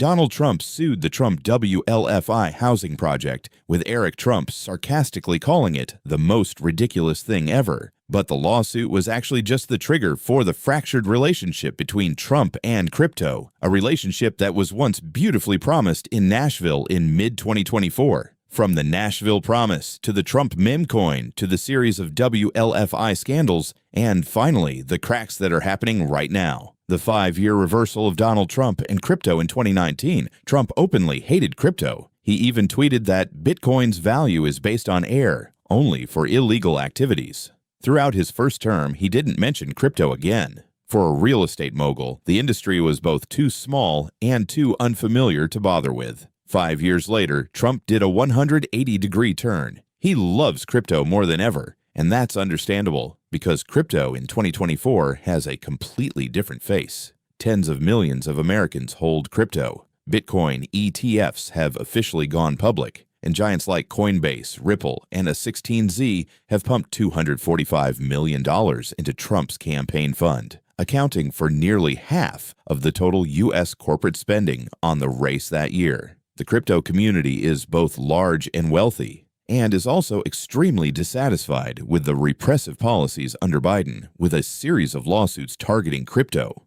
Donald Trump sued the Trump WLFI housing project, with Eric Trump sarcastically calling it the most ridiculous thing ever. But the lawsuit was actually just the trigger for the fractured relationship between Trump and crypto, a relationship that was once beautifully promised in Nashville in mid-2024. From the Nashville Promise, to the Trump meme coin, to the series of WLFI scandals, and finally, the cracks that are happening right now. The 5-year reversal of Donald Trump and crypto in 2019, Trump openly hated crypto. He even tweeted that Bitcoin's value is based on air, only for illegal activities. Throughout his first term, he didn't mention crypto again. For a real estate mogul, the industry was both too small and too unfamiliar to bother with. 5 years later, Trump did a 180-degree turn. He loves crypto more than ever, and that's understandable, because crypto in 2024 has a completely different face. Tens of millions of Americans hold crypto. Bitcoin ETFs have officially gone public, and giants like Coinbase, Ripple, and A16Z have pumped $245 million into Trump's campaign fund, accounting for nearly half of the total U.S. corporate spending on the race that year. The crypto community is both large and wealthy, and is also extremely dissatisfied with the repressive policies under Biden, with a series of lawsuits targeting crypto.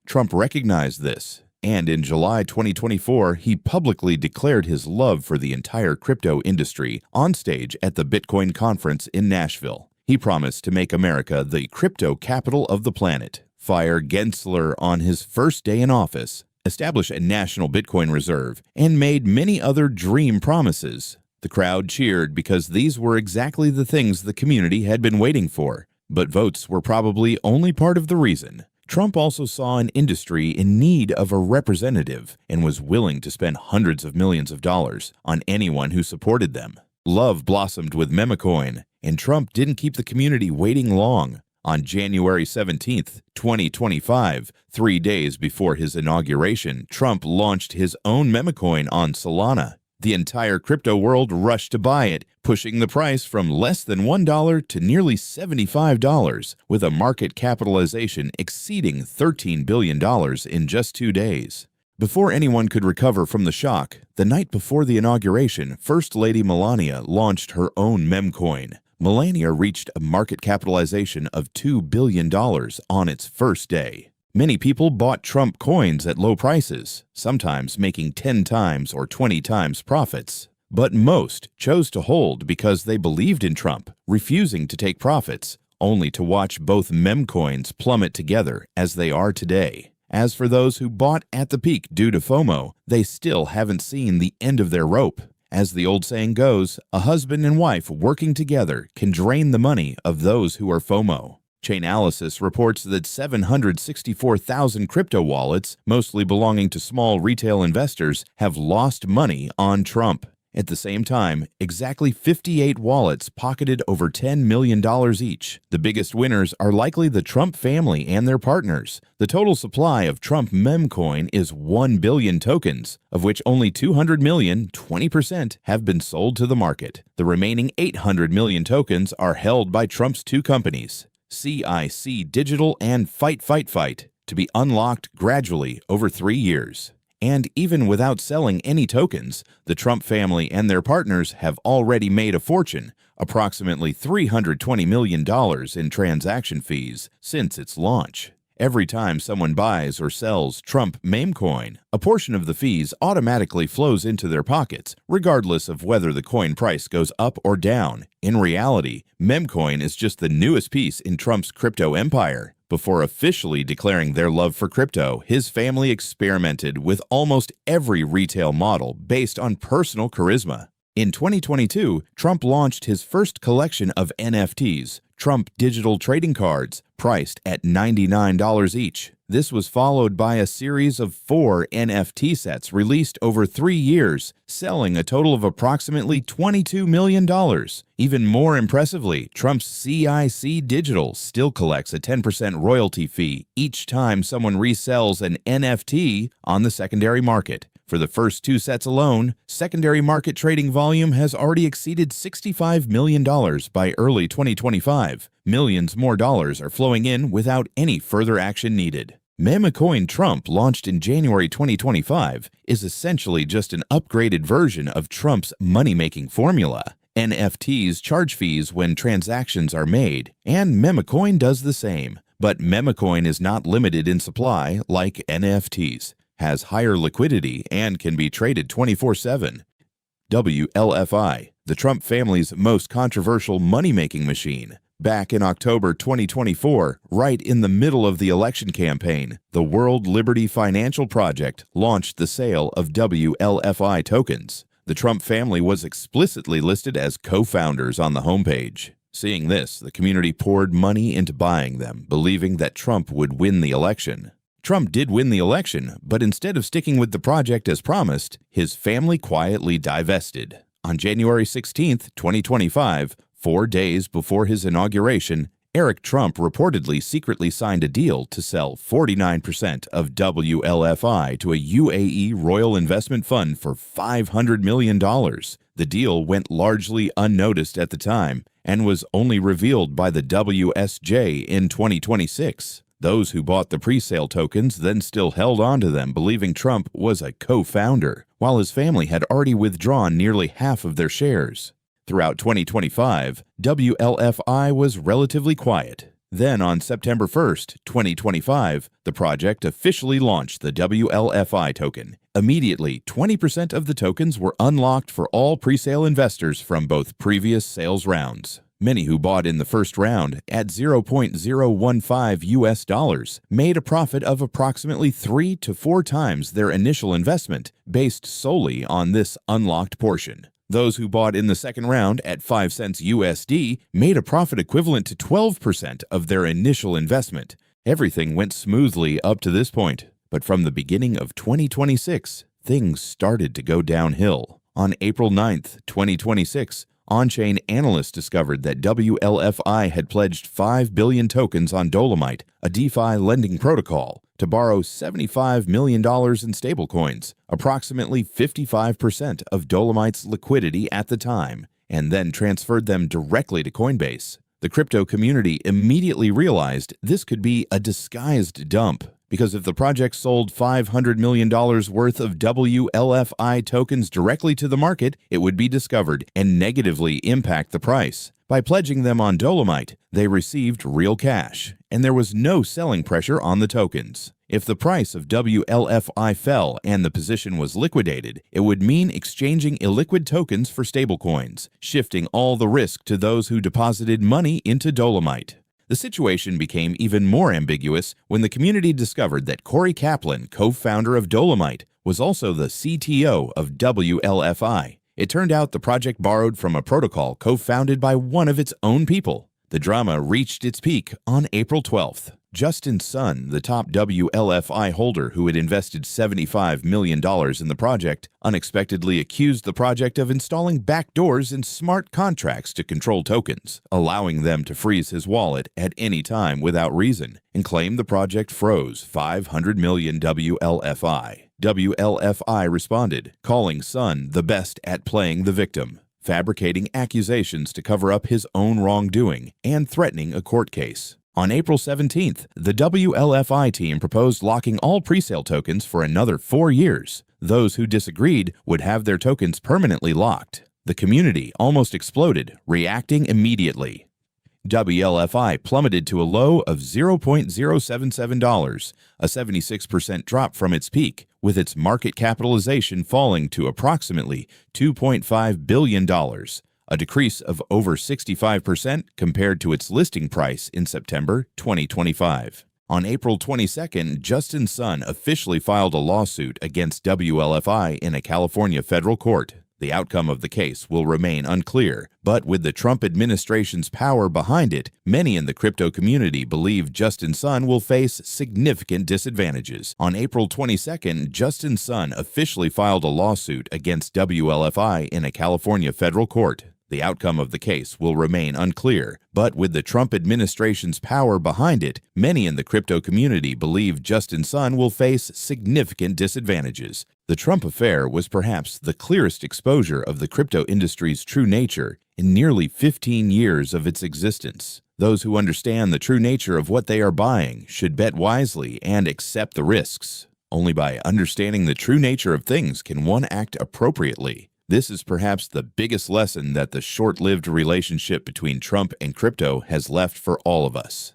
Trump recognized this, and in July 2024, he publicly declared his love for the entire crypto industry on stage at the Bitcoin conference in Nashville. He promised to make America the crypto capital of the planet, fire Gensler on his first day in office, establish a national Bitcoin reserve, and made many other dream promises. The crowd cheered because these were exactly the things the community had been waiting for, but votes were probably only part of the reason. Trump also saw an industry in need of a representative and was willing to spend hundreds of millions of dollars on anyone who supported them. Love blossomed with Memecoin, and Trump didn't keep the community waiting long. On January 17, 2025, 3 days before his inauguration, Trump launched his own Memecoin on Solana. The entire crypto world rushed to buy it, pushing the price from less than $1 to nearly $75, with a market capitalization exceeding $13 billion in just 2 days. Before anyone could recover from the shock, the night before the inauguration, First Lady Melania launched her own Memecoin. Melania reached a market capitalization of $2 billion on its first day. Many people bought Trump coins at low prices, sometimes making 10 times or 20 times profits. But most chose to hold because they believed in Trump, refusing to take profits, only to watch both memecoins plummet together as they are today. As for those who bought at the peak due to FOMO, they still haven't seen the end of their rope. As the old saying goes, a husband and wife working together can drain the money of those who are FOMO. Chainalysis reports that 764,000 crypto wallets, mostly belonging to small retail investors, have lost money on Trump. At the same time, exactly 58 wallets pocketed over $10 million each. The biggest winners are likely the Trump family and their partners. The total supply of Trump Memecoin is 1 billion tokens, of which only 200 million, 20%, have been sold to the market. The remaining 800 million tokens are held by Trump's two companies, CIC Digital and Fight, to be unlocked gradually over 3 years. And even without selling any tokens, the Trump family and their partners have already made a fortune, approximately $320 million in transaction fees, since its launch. Every time someone buys or sells Trump Memecoin, a portion of the fees automatically flows into their pockets, regardless of whether the coin price goes up or down. In reality, Memecoin is just the newest piece in Trump's crypto empire. Before officially declaring their love for crypto, his family experimented with almost every retail model based on personal charisma. In 2022, Trump launched his first collection of NFTs, Trump digital trading cards, priced at $99 each. This was followed by a series of 4 NFT sets released over 3 years, selling a total of approximately $22 million. Even more impressively, Trump's CIC Digital still collects a 10% royalty fee each time someone resells an NFT on the secondary market. For the first 2 sets alone, secondary market trading volume has already exceeded $65 million by early 2025. Millions more dollars are flowing in without any further action needed. Memecoin Trump, launched in January 2025, is essentially just an upgraded version of Trump's money-making formula. NFTs charge fees when transactions are made, and Memecoin does the same. But Memecoin is not limited in supply like NFTs, has higher liquidity, and can be traded 24/7. WLFI, the Trump family's most controversial money-making machine. Back in October 2024, right in the middle of the election campaign, the World Liberty Financial Project launched the sale of WLFI tokens. The Trump family was explicitly listed as co-founders on the homepage. Seeing this, the community poured money into buying them, believing that Trump would win the election. Trump did win the election, but instead of sticking with the project as promised, his family quietly divested. On January 16, 2025, 4 days before his inauguration, Eric Trump reportedly secretly signed a deal to sell 49% of WLFI to a UAE Royal Investment Fund for $500 million. The deal went largely unnoticed at the time and was only revealed by the WSJ in 2026. Those who bought the pre-sale tokens then still held on to them, believing Trump was a co-founder, while his family had already withdrawn nearly half of their shares. Throughout 2025, WLFI was relatively quiet. Then on September 1, 2025, the project officially launched the WLFI token. Immediately, 20% of the tokens were unlocked for all pre-sale investors from both previous sales rounds. Many who bought in the first round at $0.015 made a profit of approximately 3 to 4 times their initial investment, based solely on this unlocked portion. Those who bought in the second round at 5 cents USD made a profit equivalent to 12% of their initial investment. Everything went smoothly up to this point, but from the beginning of 2026, things started to go downhill. On April 9, 2026, on-chain analysts discovered that WLFI had pledged 5 billion tokens on Dolomite, a DeFi lending protocol, to borrow $75 million in stablecoins, approximately 55% of Dolomite's liquidity at the time, and then transferred them directly to Coinbase. The crypto community immediately realized this could be a disguised dump, because if the project sold $500 million worth of WLFI tokens directly to the market, it would be discovered and negatively impact the price. By pledging them on Dolomite, they received real cash, and there was no selling pressure on the tokens. If the price of WLFI fell and the position was liquidated, it would mean exchanging illiquid tokens for stablecoins, shifting all the risk to those who deposited money into Dolomite. The situation became even more ambiguous when the community discovered that Corey Kaplan, co-founder of Dolomite, was also the CTO of WLFI. It turned out the project borrowed from a protocol co-founded by one of its own people. The drama reached its peak on April 12th. Justin Sun, the top WLFI holder who had invested $75 million in the project, unexpectedly accused the project of installing backdoors in smart contracts to control tokens, allowing them to freeze his wallet at any time without reason, and claimed the project froze 500 million WLFI. WLFI responded, calling Sun the best at playing the victim, fabricating accusations to cover up his own wrongdoing, and threatening a court case. On April 17th, the WLFI team proposed locking all presale tokens for another 4 years. Those who disagreed would have their tokens permanently locked. The community almost exploded, reacting immediately. WLFI plummeted to a low of $0.077, a 76% drop from its peak, with its market capitalization falling to approximately $2.5 billion. A decrease of over 65% compared to its listing price in September 2025. On April 22nd, Justin Sun officially filed a lawsuit against WLFI in a California federal court. The outcome of the case will remain unclear, but with the Trump administration's power behind it, many in the crypto community believe Justin Sun will face significant disadvantages. On April 22nd, Justin Sun officially filed a lawsuit against WLFI in a California federal court. The outcome of the case will remain unclear, but with the Trump administration's power behind it, many in the crypto community believe Justin Sun will face significant disadvantages. The Trump affair was perhaps the clearest exposure of the crypto industry's true nature in nearly 15 years of its existence. Those who understand the true nature of what they are buying should bet wisely and accept the risks. Only by understanding the true nature of things can one act appropriately. This is perhaps the biggest lesson that the short-lived relationship between Trump and crypto has left for all of us.